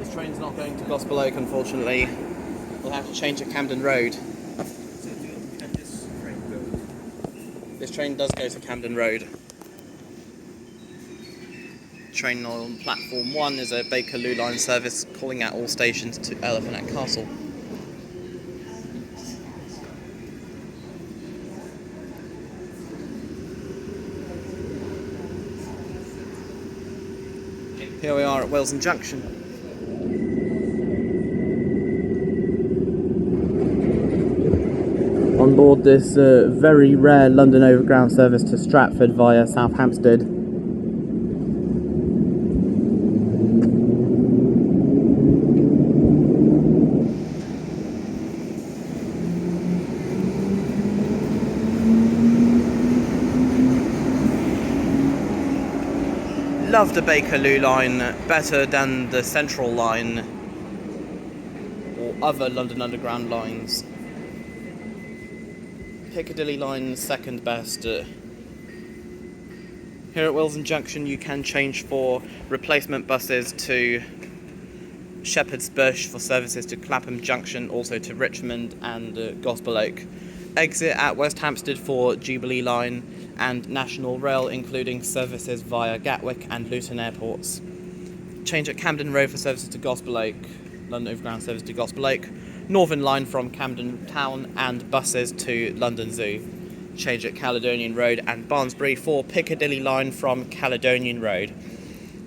This train's not going to Gospel Oak, unfortunately. We'll have to change at Camden Road. This train does go to Camden Road. Train on platform 1 is a Bakerloo line service calling at all stations to Elephant and Castle. Here we are at Willesden Junction. On board this very rare London Overground service to Stratford via South Hampstead. Love the Bakerloo line better than the Central line or other London Underground lines. Piccadilly line second best. Here at Willesden Junction you can change for replacement buses to Shepherds Bush for services to Clapham Junction, also to Richmond and Gospel Oak. Exit at West Hampstead for Jubilee line and National Rail, including services via Gatwick and Luton airports. Change at Camden Road for services to Gospel Oak, London Overground service to Gospel Oak. Northern line from Camden Town and buses to London Zoo. Change at Caledonian Road and Barnsbury for Piccadilly line from Caledonian Road.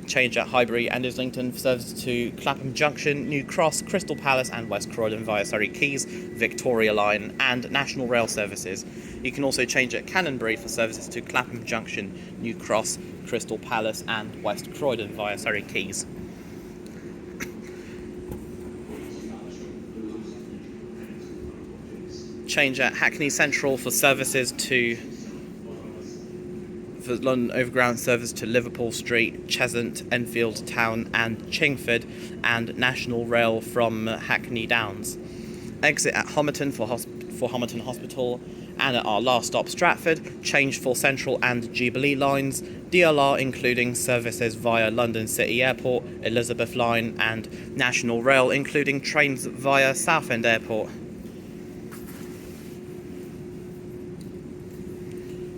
Change at Highbury and Islington for services to Clapham Junction, New Cross, Crystal Palace and West Croydon via Surrey Quays, Victoria line and National Rail services. You can also change at Canonbury for services to Clapham Junction, New Cross, Crystal Palace and West Croydon via Surrey Quays. Change at Hackney Central for services for London Overground service to Liverpool Street, Cheshunt, Enfield Town and Chingford, and National Rail from Hackney Downs. Exit at Homerton for Homerton Hospital, and at our last stop Stratford, change for Central and Jubilee lines, DLR including services via London City Airport, Elizabeth Line and National Rail including trains via Southend Airport.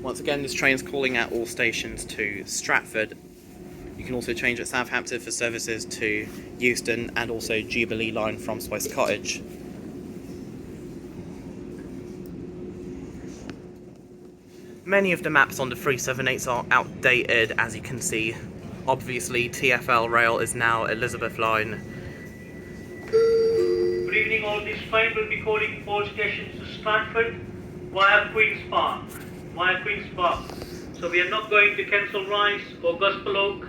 Once again, this train is calling at all stations to Stratford. You can also change at South Hampstead for services to Euston and also Jubilee line from Swiss Cottage. Many of the maps on the 378s are outdated, as you can see. Obviously, TfL rail is now Elizabeth line. Good evening all. This train will be calling all stations to Stratford via Queen's Park. So we are not going to Kensal Rise or Gospel Oak.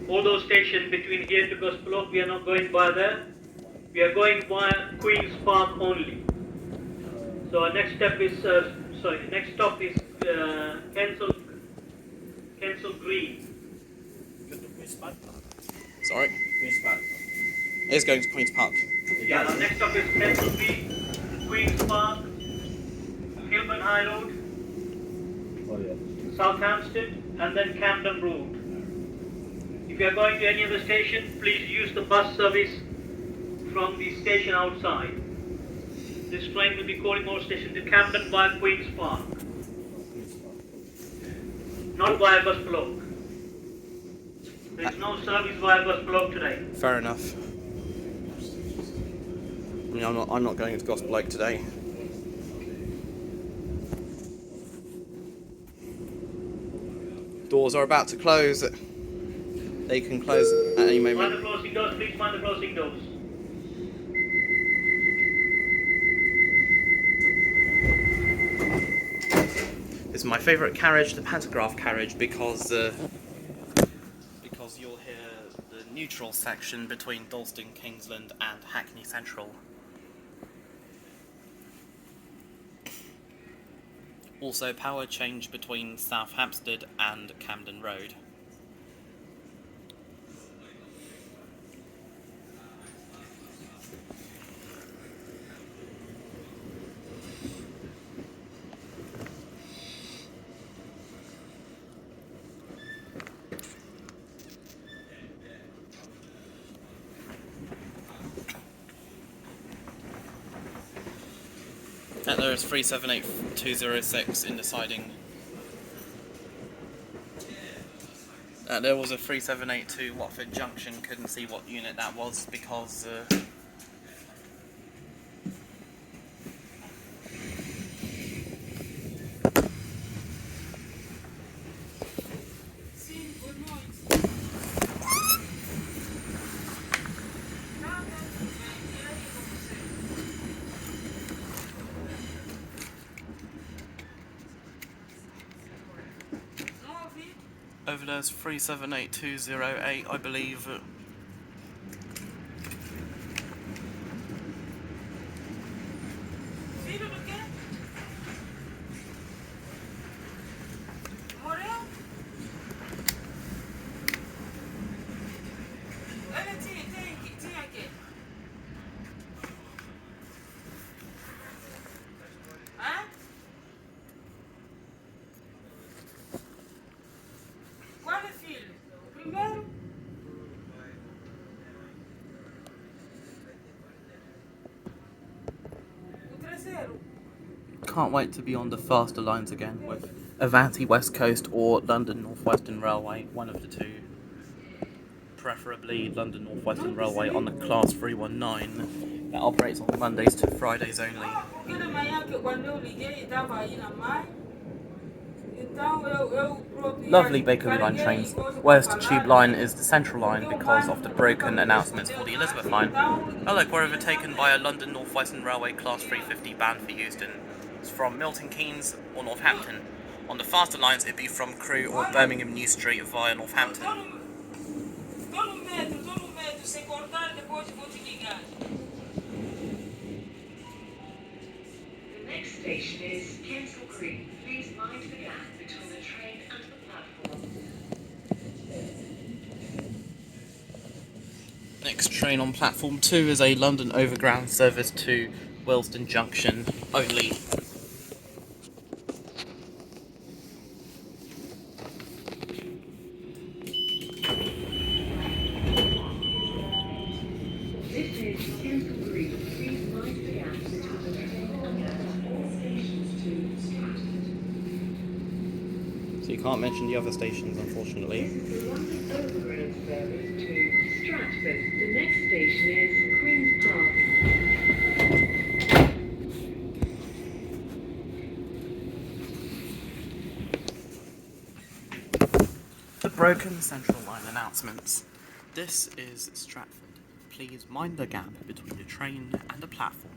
All those stations between here to Gospel Oak, we are not going by there. We are going via Queen's Park only. So our next step is, next stop is Kensal Green. Sorry? Queen's Park. It is going to Queen's Park. Yeah, our next stop is Kensal Green, Queen's Park, Kilburn High Road, South Hampstead, and then Camden Road. If you are going to any other station, please use the bus service from the station outside. This train will be calling all stations to Camden via Queen's Park, not via Gospel Oak. There is no service via Gospel Oak today. Fair enough. I mean, I'm not going to Gospel Oak today. Doors are about to close. They can close at any moment. Mind the closing doors, please mind the closing doors. This is my favourite carriage, the pantograph carriage, because you'll hear the neutral section between Dalston Kingsland and Hackney Central. Also power change between South Hampstead and Camden Road. there is 378206 in deciding. There was a 3782 Watford Junction, couldn't see what unit that was because over there's 378208, I believe. Can't wait to be on the faster lines again with Avanti West Coast or London North Western Railway, one of the two. Preferably London North Western Railway on the Class 319 that operates on Mondays to Fridays only. Lovely Bakerloo line trains. West Tube line is the central line because of the broken announcements for the Elizabeth line. Oh look, we're overtaken by a London North Western Railway Class 350 bound for Euston. It's from Milton Keynes or Northampton. On the faster lines it'd be from Crewe or Birmingham New Street via Northampton. The next station is Kensal Green. Please mind the gap between the train and the platform. Next train on platform 2 is a London Overground service to Willesden Junction only. This is Kensal Green. Please mind the gap between the train and all stations to Stratford. So you can't mention the other stations, unfortunately. This is the London Overground service to Stratford. The next station is Queen's Park. The broken Central Line announcements. This is Stratford. Please mind the gap between the train and the platform.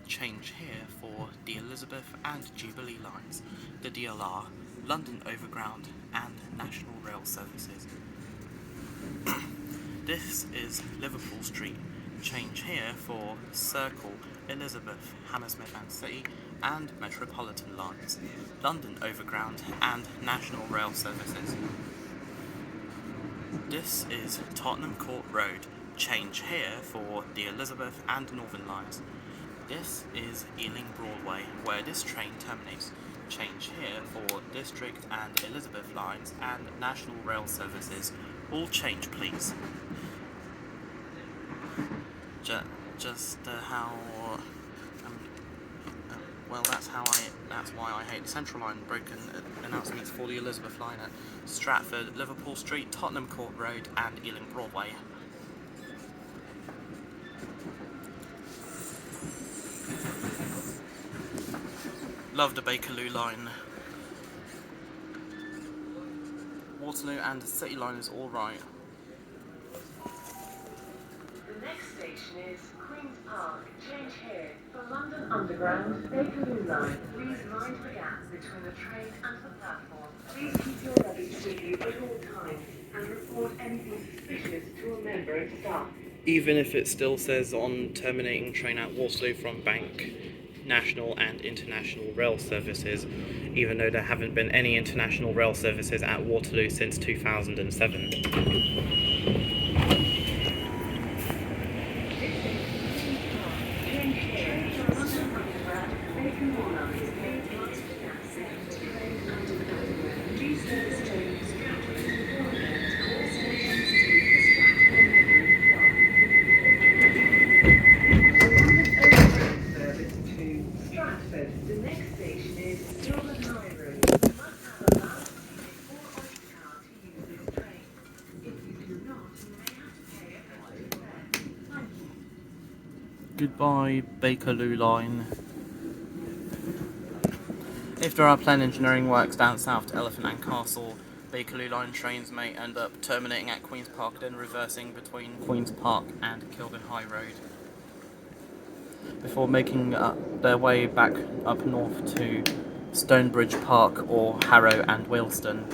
Change here for the Elizabeth and Jubilee lines, the DLR, London Overground and National Rail services. This is Liverpool Street. Change here for Circle, Elizabeth, Hammersmith and City and Metropolitan lines, London Overground and National Rail services. This is Tottenham Court Road. Change here for the Elizabeth and Northern lines. This is Ealing Broadway, where this train terminates. Change here for District and Elizabeth lines and National Rail services. All change, please. Just how. Well, that's why I hate the Central Line. Broken announcements for the Elizabeth line at Stratford, Liverpool Street, Tottenham Court Road, and Ealing Broadway. Love the Bakerloo line. Waterloo and the City line is all right. The next station is Queen's Park. Change here for London Underground Bakerloo line. Please mind the gap between the train and the platform. Please keep your luggage with you at all times and report anything suspicious to a member of staff. Even if it still says on terminating train at Waterloo from Bank, national and international rail services, even though there haven't been any international rail services at Waterloo since 2007. The Goodbye, Bakerloo line. If there are planned engineering works down south to Elephant and Castle, Bakerloo line trains may end up terminating at Queen's Park, then reversing between Queen's Park and Kilburn High Road, before making their way back up north to Stonebridge Park or Harrow and Willesden.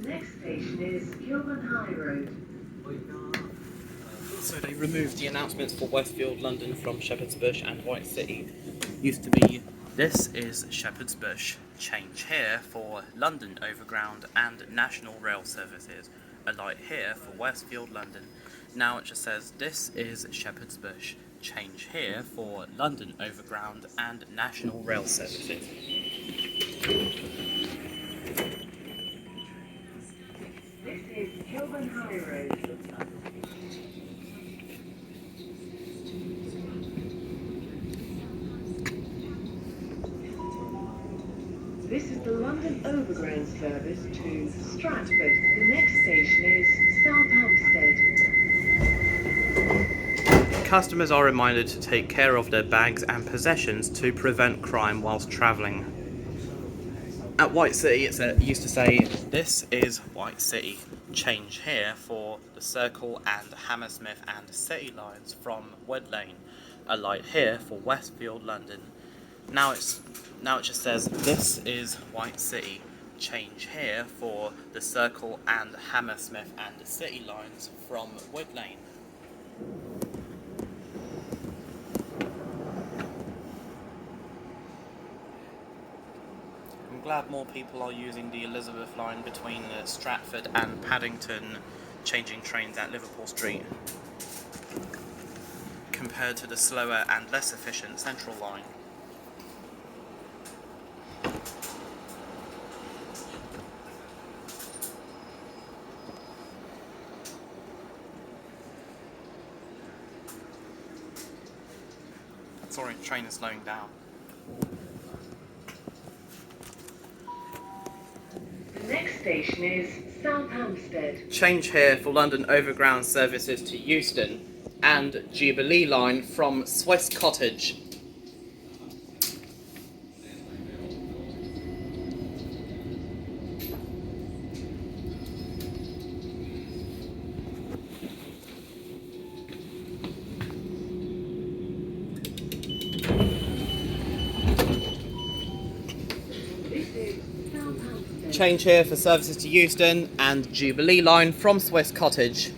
The next station is Kilburn High Road. So they removed the announcements for Westfield London from Shepherd's Bush and White City. Used to be, this is Shepherd's Bush. Change here for London Overground and National Rail Services. Alight here for Westfield London. Now it just says, this is Shepherd's Bush. Change here for London Overground and National Rail Services. This is Kilburn High Road. This is the London Overground service to Stratford. The next station is South Hampstead. Customers are reminded to take care of their bags and possessions to prevent crime whilst travelling. At White City, it used to say, this is White City. Change here for the Circle and Hammersmith and City lines from Wood Lane. Alight here for Westfield London. Now it just says, this is White City. Change here for the Circle and Hammersmith and City lines from Wood Lane. I'm glad more people are using the Elizabeth line between Stratford and Paddington, changing trains at Liverpool Street, compared to the slower and less efficient Central line. Sorry, the train is slowing down. The next station is South Hampstead. Change here for London Overground services to Euston and Jubilee line from Swiss Cottage. Change here for services to Euston and Jubilee line from Swiss Cottage.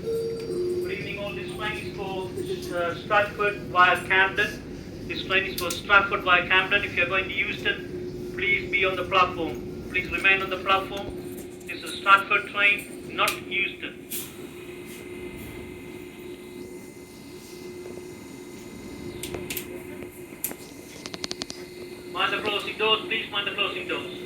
Good evening all. This train is for Stratford via Camden. This train is for Stratford via Camden. If you are going to Euston, please be on the platform. Please remain on the platform. This is a Stratford train, not Euston. Mind the closing doors, please mind the closing doors.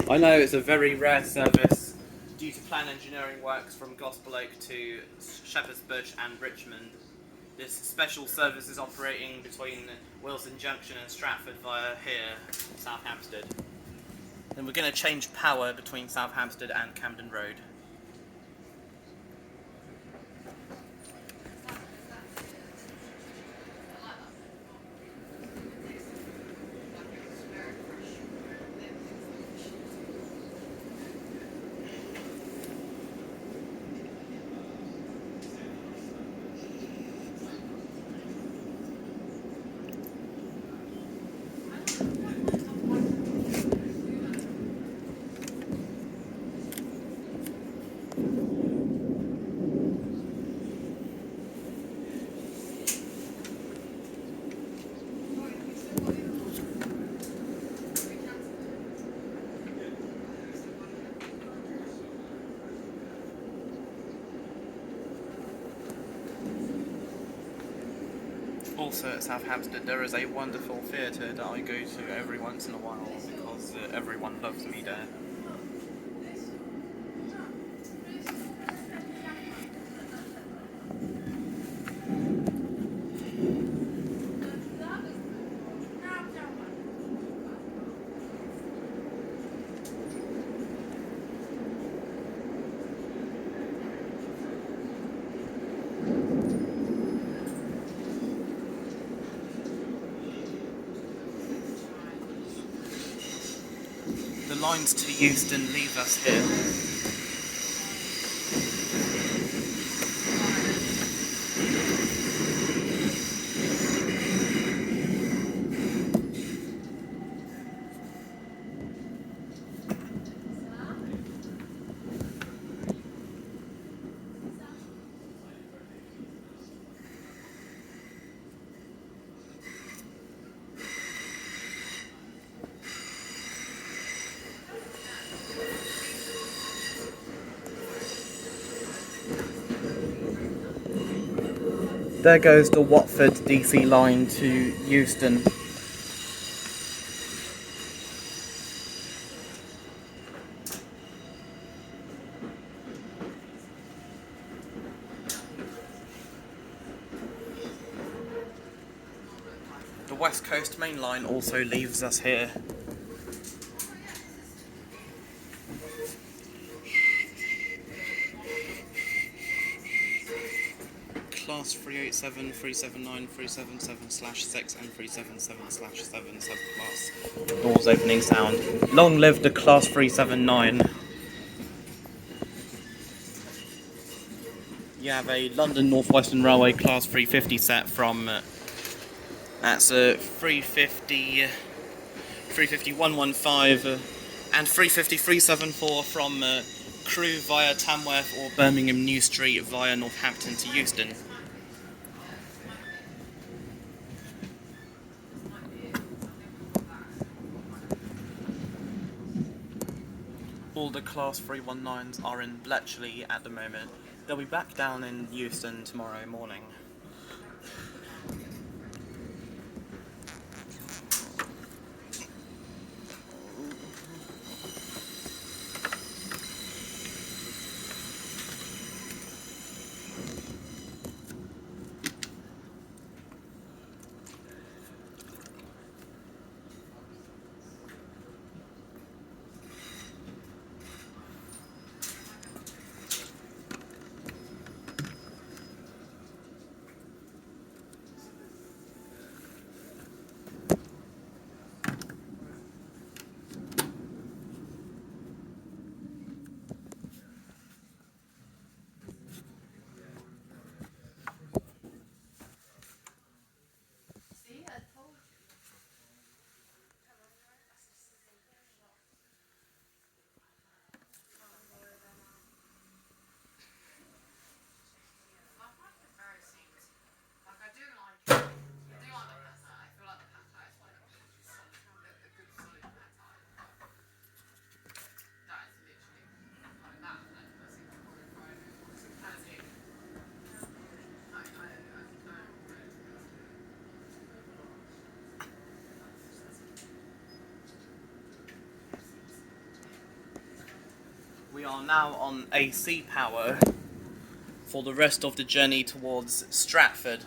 I know it's a very rare service due to planned engineering works from Gospel Oak to Shepherd's Bush and Richmond. This special service is operating between Willesden Junction and Stratford via here, South Hampstead. Then we're going to change power between South Hampstead and Camden Road. Also at South Hampstead there is a wonderful theatre that I go to every once in a while because everyone loves me there. The lines to Euston leave us here. There goes the Watford DC line to Euston. The West Coast Main Line also leaves us here. Class 387, 379, 377/6 and 377/7 subclass. Doors opening sound. Long live the Class 379. You have a London North Western Railway Class 350 set from that's 350 115 and 350 374 from Crewe via Tamworth or Birmingham New Street via Northampton to Euston. All the Class 319s are in Bletchley at the moment. They'll be back down in Euston tomorrow morning. We are now on AC power for the rest of the journey towards Stratford.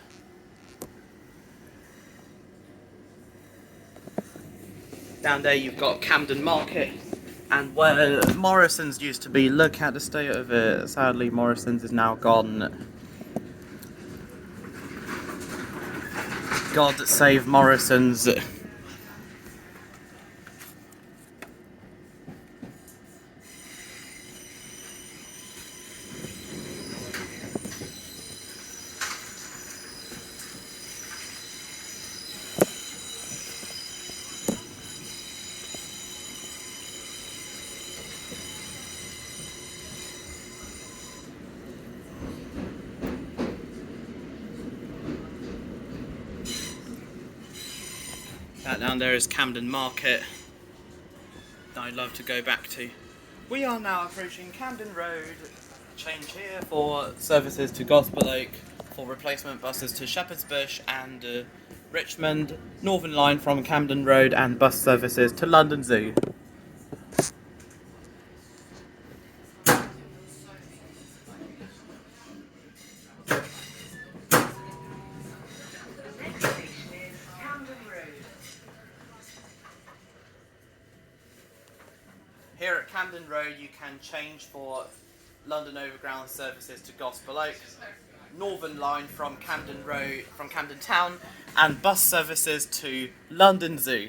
Down there you've got Camden Market and where Morrison's used to be. Look at the state of it. Sadly Morrison's is now gone. God save Morrison's. That down there is Camden Market that I love to go back to. We are now approaching Camden Road. Change here for services to Gospel Oak, for replacement buses to Shepherd's Bush and Richmond, Northern Line from Camden Road, and bus services to London Zoo. The next station is Camden Road. Here at Camden Road you can change for London Overground services to Gospel Oak, Northern Line from Camden Road, from Camden Town, and bus services to London Zoo.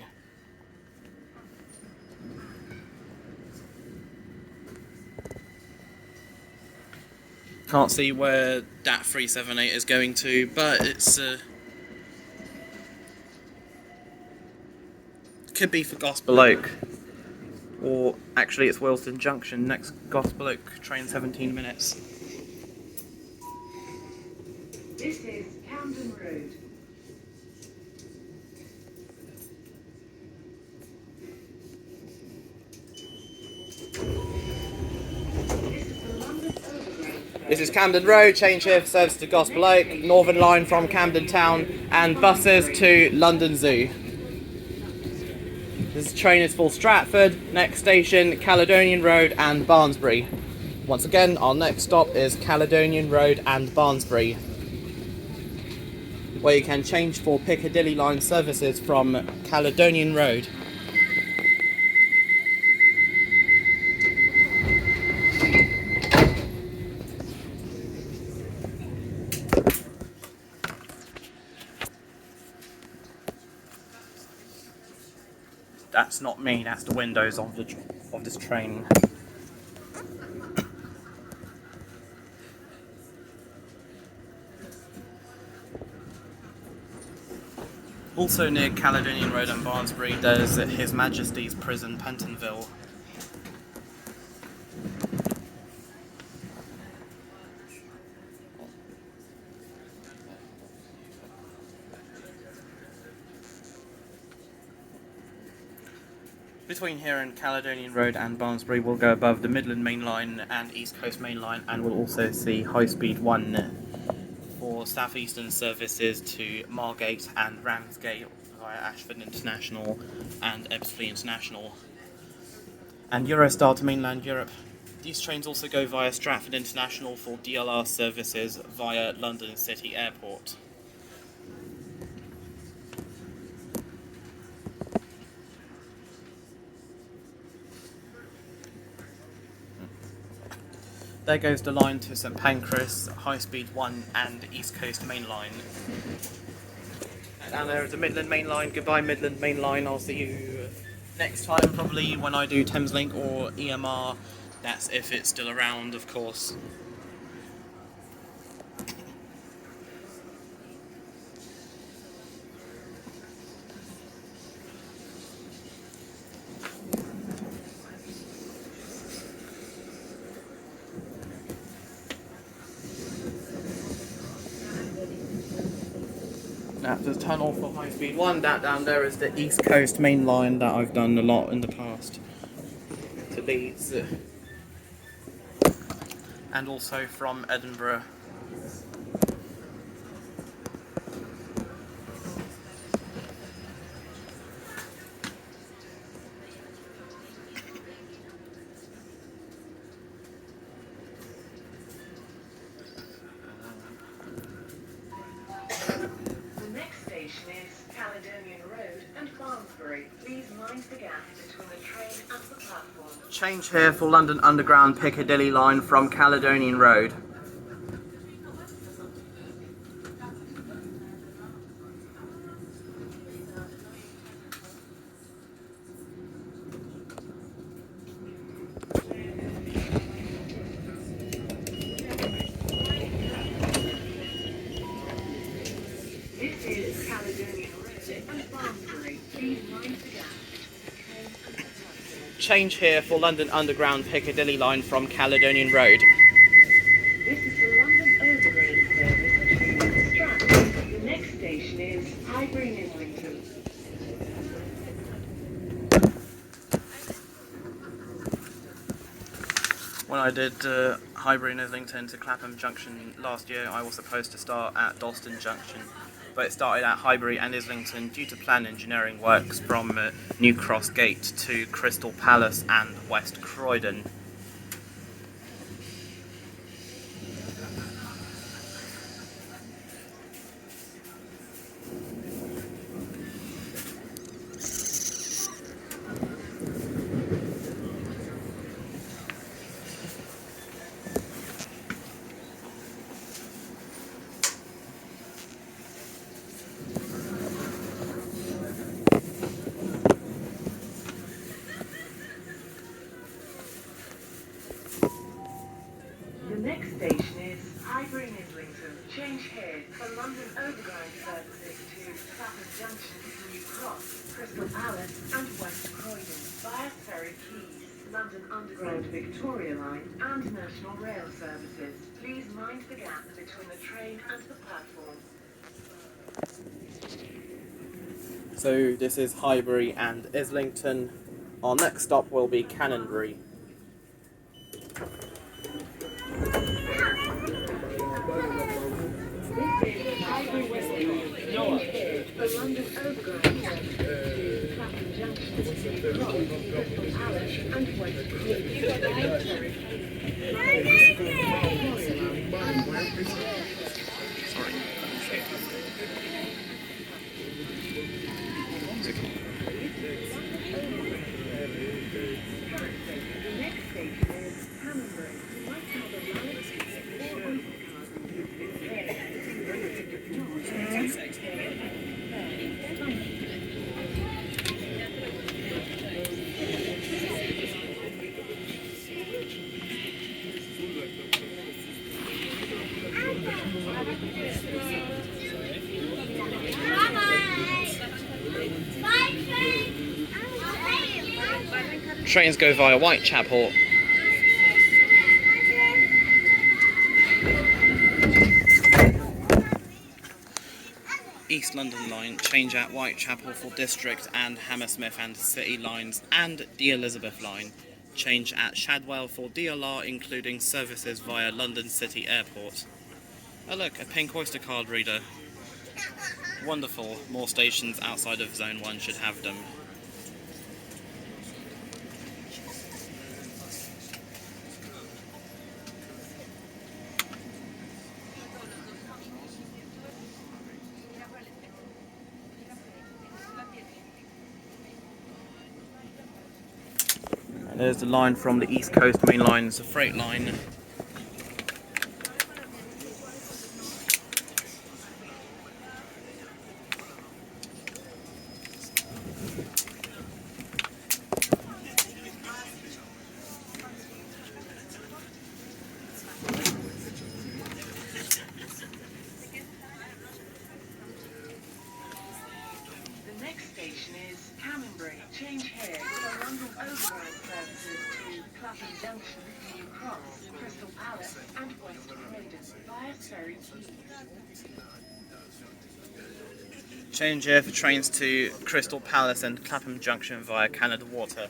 Can't see where that 378 is going to, but it's could be for Gospel Oak, or actually it's Willesden Junction. Next Gospel Oak train 17 minutes. This is Camden Road. This is Camden Road, change here for service to Gospel Oak, Northern Line from Camden Town, and buses to London Zoo. This train is for Stratford, next station Caledonian Road and Barnsbury. Once again, our next stop is Caledonian Road and Barnsbury, where you can change for Piccadilly line services from Caledonian Road. That's not me, that's the windows of this train. Also near Caledonian Road and Barnsbury there's His Majesty's Prison, Pentonville. Between here and Caledonian Road and Barnsbury we'll go above the Midland Main Line and East Coast Main Line, and we'll also see High Speed 1 for South Eastern services to Margate and Ramsgate via Ashford International and Ebbsfleet International, and Eurostar to mainland Europe. These trains also go via Stratford International for DLR services via London City Airport. There goes the line to St Pancras, High Speed 1 and East Coast Main Line. And there is the Midland Main Line. Goodbye Midland Main Line, I'll see you next time, probably when I do Thameslink or EMR. That's if it's still around, of course. That's the tunnel for High Speed 1. That down there is the East Coast Main Line that I've done a lot in the past to Leeds. And also from Edinburgh. Caledonian Road and Barnsbury. Please mind the gap between the train and the platform. Change here for London Underground Piccadilly line from Caledonian Road. This is Caledonian Road and Barnsbury. Please mind the gap. Change here for London Underground Piccadilly line from Caledonian Road. This is the London Overground service between Stratford. The next station is Highbury Islington. When I did Highbury and Islington to Clapham Junction last year, I was supposed to start at Dalston Junction, but it started at Highbury and Islington due to plan engineering works from New Cross Gate to Crystal Palace and West Croydon. The next station is Highbury and Islington. Change here for London Overground services to Clapham Junction, New Cross, Crystal Palace and West Croydon via Surrey Quays, London Underground Victoria Line and National Rail services. Please mind the gap between the train and the platform. So this is Highbury and Islington. Our next stop will be Canonbury. The London Overground to Clapham Junction, New Cross, Crystal Palace and West Croydon. The next station is Canonbury. Trains go via Whitechapel, East London Line, change at Whitechapel for District and Hammersmith and City lines, and the Elizabeth Line, change at Shadwell for DLR, including services via London City Airport. Oh look, a pink Oyster card reader. Wonderful, more stations outside of Zone 1 should have them. And there's the line from the East Coast Main Line, it's a freight line. The next station is Canonbury. Change here for London Overground services to Clapham Junction, New Cross, Crystal Palace and West Croydon via Surrey Quays. Change here for trains to Crystal Palace and Clapham Junction via Canada Water.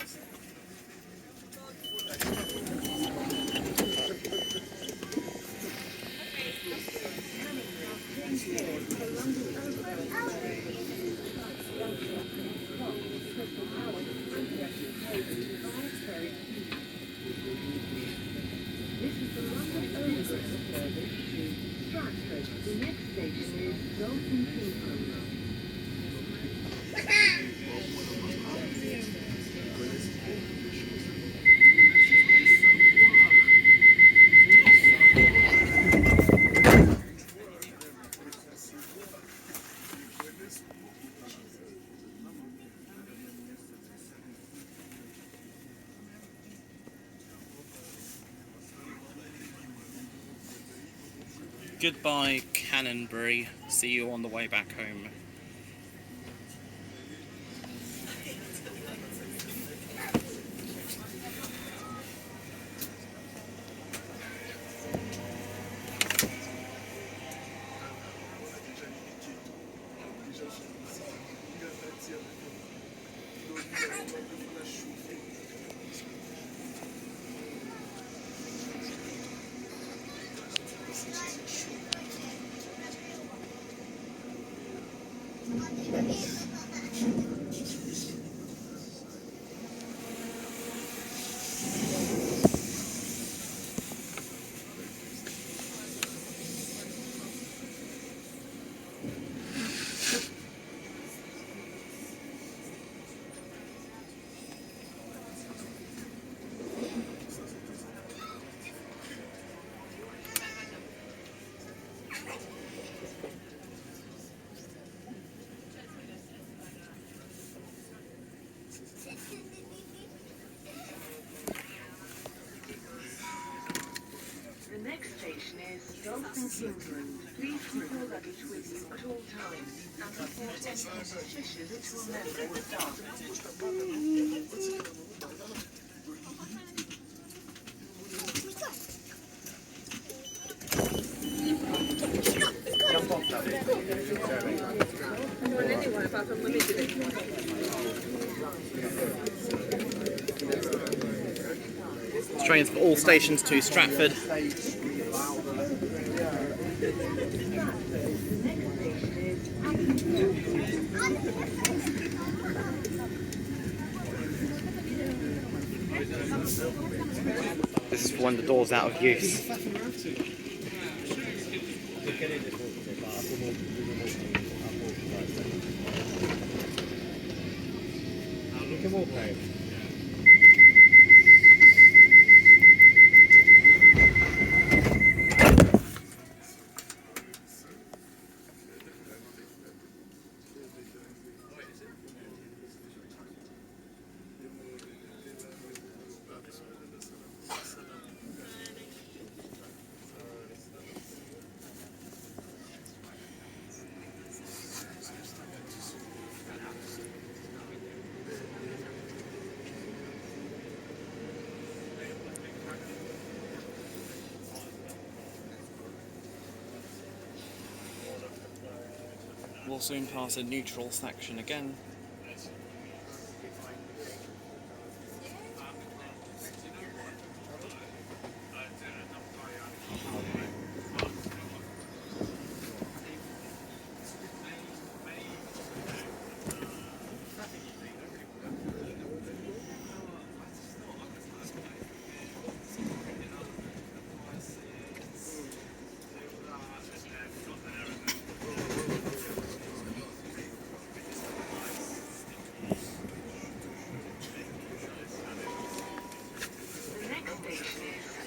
This is the London Overground service to Stratford. The next station is Dalston Kingsland. Goodbye, Canonbury. See you on the way back home. The next station is Dalston Kingsland. Please keep your luggage with you at all times and report any suspicious to a member of the staff. Trains for all stations to Stratford. This is for when the door's out of use. We'll soon pass a neutral section again.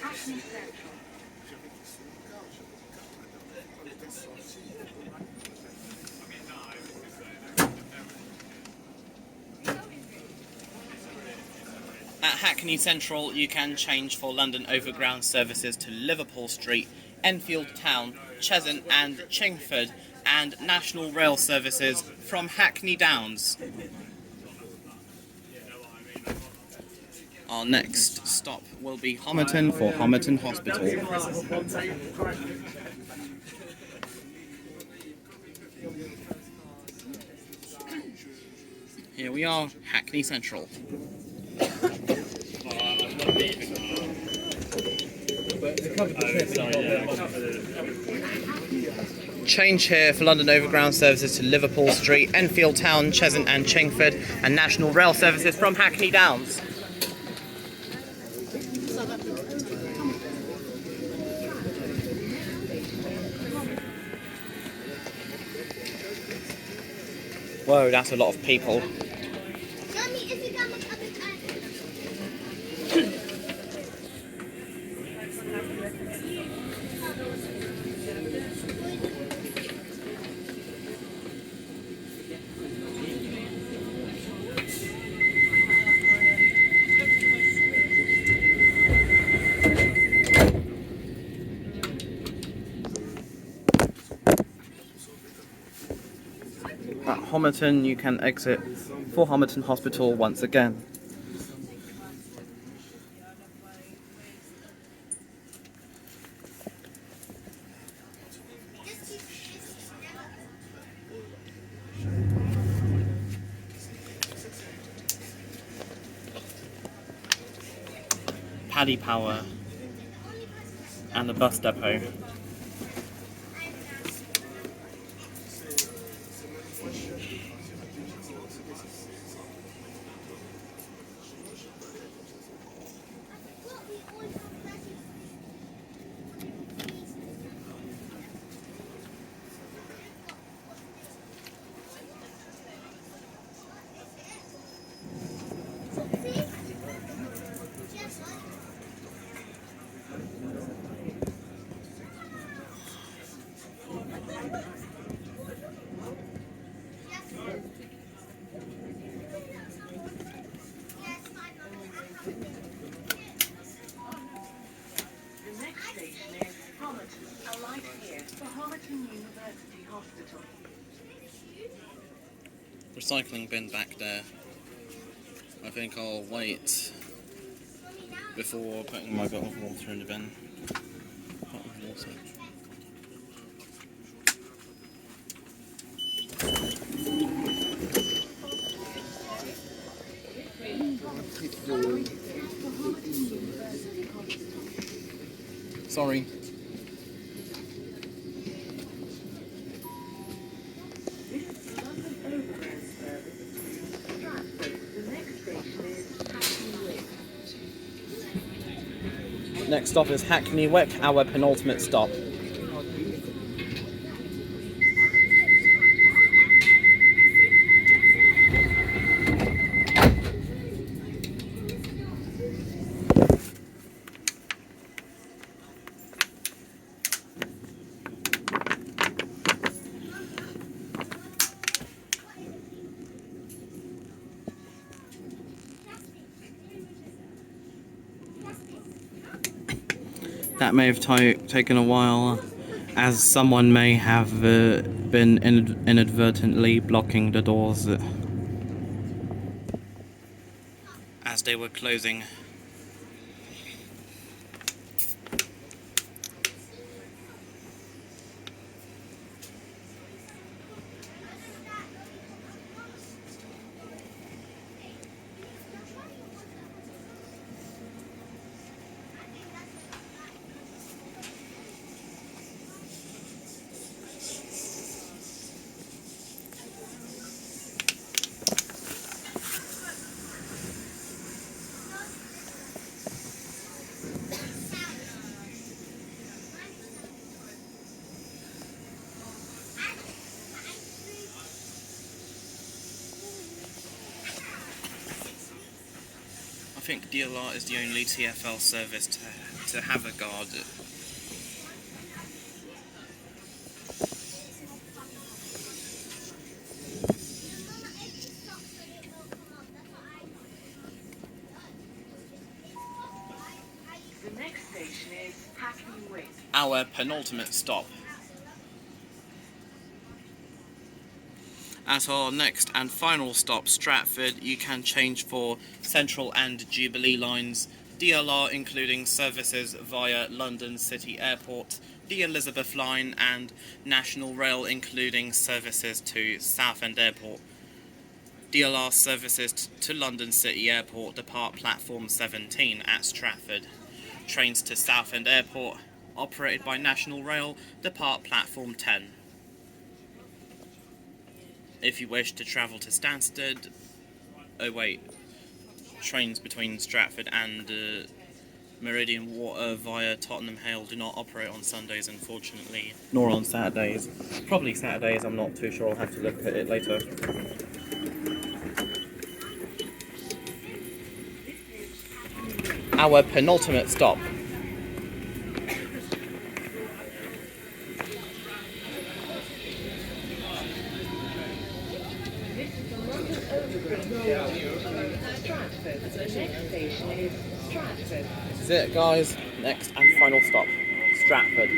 Hackney Central. At Hackney Central, you can change for London Overground services to Liverpool Street, Enfield Town, Cheshunt and Chingford, and National Rail services from Hackney Downs. Our next stop will be Homerton for Homerton Hospital. Here we are, Hackney Central. Change here for London Overground services to Liverpool Street, Enfield Town, Cheshunt and Chingford, and National Rail services from Hackney Downs. Whoa, that's a lot of people. At Homerton, you can exit for Homerton Hospital once again. Paddy Power and the bus depot. recycling bin back there. I think I'll wait before putting my bottle of water in the bin. Bottle of water. Sorry. Next stop is Hackney Wick, our penultimate stop. That may have taken a while, as someone may have been inadvertently blocking the doors as they were closing. I think DLR is the only TfL service to have a guard. The next station is Hackney Wick. Our penultimate stop. At our next and final stop, Stratford, you can change for Central and Jubilee lines, DLR including services via London City Airport, the Elizabeth line, and National Rail including services to Southend Airport. DLR services to London City Airport depart platform 17 at Stratford. Trains to Southend Airport, operated by National Rail, depart platform 10. If you wish to travel to Stansted, trains between Stratford and Meridian Water via Tottenham Hale do not operate on Sundays, unfortunately. Nor on Saturdays. Probably Saturdays, I'm not too sure, I'll have to look at it later. Our penultimate stop. Stratford. The next station is Stratford. This is it, guys. Next and final stop, Stratford.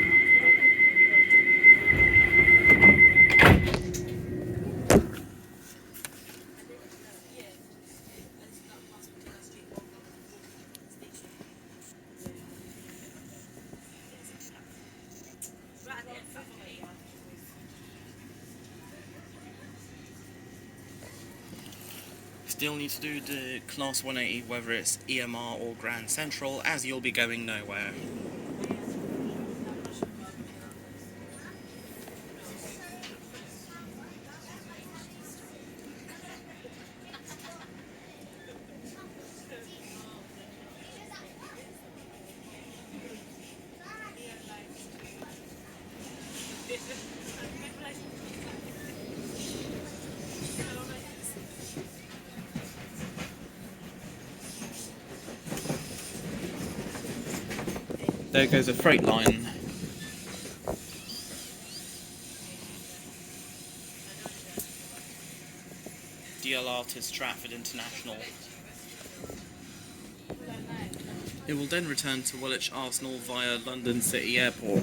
Still need to do the Class 180, whether it's EMR or Grand Central, as you'll be going nowhere. There goes a freight line. DLR to Stratford International. It will then return to Woolwich Arsenal via London City Airport.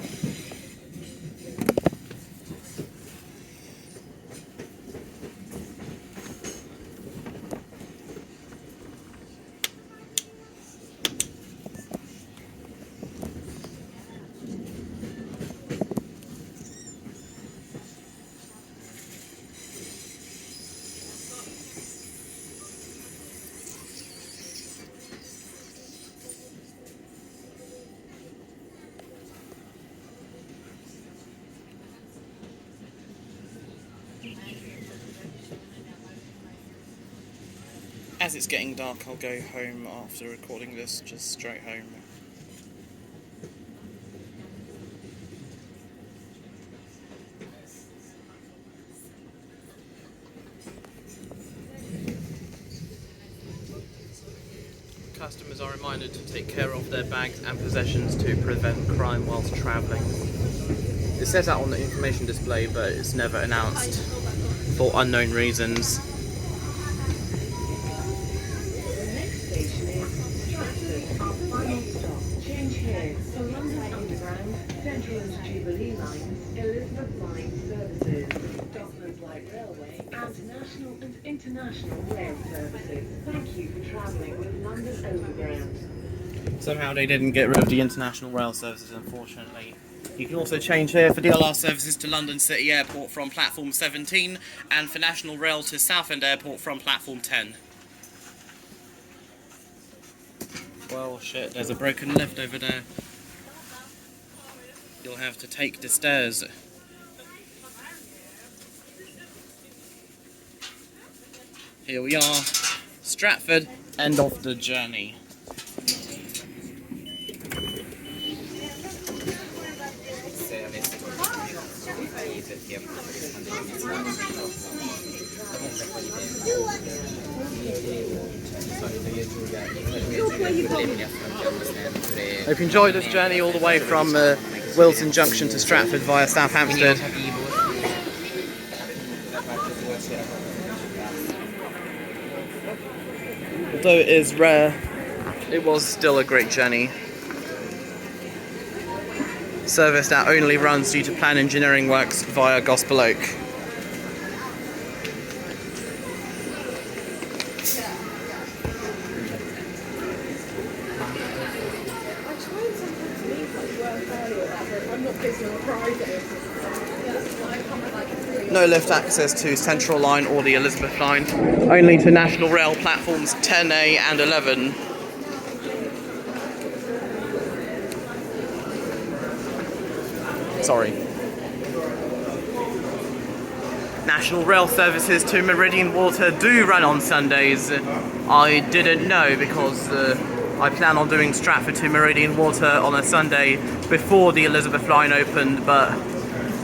As it's getting dark, I'll go home after recording this, just straight home. Customers are reminded to take care of their bags and possessions to prevent crime whilst travelling. It's set out on the information display, but it's never announced for unknown reasons. The next station is Stratford, our final stop. Change here for London Underground, Central and Jubilee lines, Elizabeth line services, Docklands Light Railway, and national and international rail services. Thank you for travelling with London Overground. Somehow they didn't get rid of the international rail services, unfortunately. You can also change here for DLR services to London City Airport from platform 17 and for National Rail to Southend Airport from platform 10. Well, shit, there's a broken lift over there. You'll have to take the stairs. Here we are, Stratford, end of the journey. Hope you enjoyed this journey all the way from Willesden Junction to Stratford via South Hampstead. Although it is rare, it was still a great journey. Service that only runs due to plan engineering works via Gospel Oak. No lift access to Central Line or the Elizabeth Line. Only to National Rail platforms 10A and 11. Sorry. National Rail services to Meridian Water do run on Sundays. I didn't know because I plan on doing Stratford to Meridian Water on a Sunday before the Elizabeth Line opened, but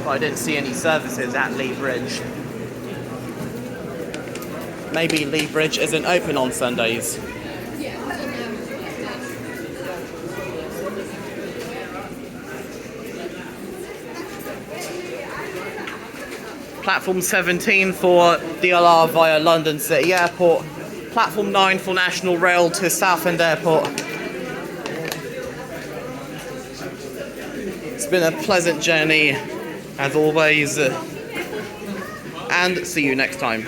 I didn't see any services at Lee Bridge. Maybe Lee Bridge isn't open on Sundays. Platform 17 for DLR via London City Airport. Platform 9 for National Rail to Southend Airport. It's been a pleasant journey, as always. And see you next time.